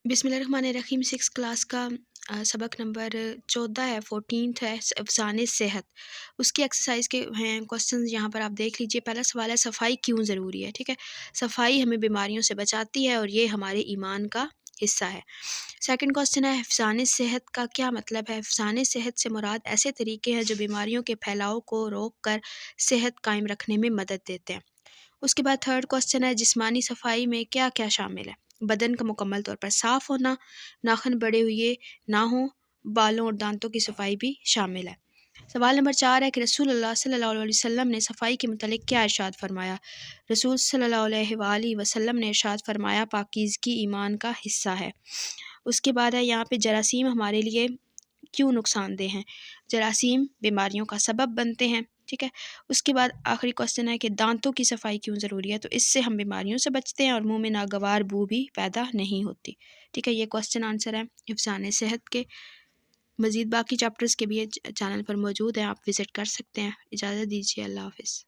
बिस्मिल्लाहिर्रहमानिर्रहीम 6 क्लास का सबक नंबर 14 है, 14th है, अफ़साने सेहत। उसकी एक्सरसाइज के हैं क्वेश्चंस यहाँ पर आप देख लीजिए। पहला सवाल है, सफाई क्यों ज़रूरी है? ठीक है, सफाई हमें बीमारियों से बचाती है और ये हमारे ईमान का हिस्सा है। सेकंड क्वेश्चन है, अफ़साने सेहत का क्या मतलब है? अफ़साने सेहत से मुराद ऐसे तरीके हैं जो बीमारियों के फैलाव को रोक कर सेहत कायम रखने में मदद देते हैं। उसके बाद थर्ड क्वेश्चन है, जिस्मानी सफाई में क्या क्या शामिल है? बदन का मुकम्मल तौर पर साफ़ होना, नाखून बड़े हुए ना हों, बालों और दांतों की सफाई भी शामिल है। सवाल नंबर 4 है कि रसूलुल्लाह सल्लल्लाहु अलैहि वसल्लम ने सफाई के मुतालिक क्या इरशाद फरमाया? रसूल सल्लल्लाहु अलैहि वसल्लम ने इरशाद फरमाया, पाकीज़गी ईमान का हिस्सा है। उसके बाद है यहाँ पे जरासीम हमारे लिए क्यों नुकसानदेह हैं? जरासीम बीमारियों का सबब बनते हैं। ठीक है, उसके बाद आखिरी क्वेश्चन है कि दांतों की सफाई क्यों ज़रूरी है? तो इससे हम बीमारियों से बचते हैं और मुंह में नागवार बू भी पैदा नहीं होती। ठीक है, ये क्वेश्चन आंसर है हिफ्ज़ाने सेहत के। मज़ीद बाकी चैप्टर्स के भी चैनल पर मौजूद हैं, आप विज़िट कर सकते हैं। इजाज़त दीजिए, अल्लाह हाफ़िज़।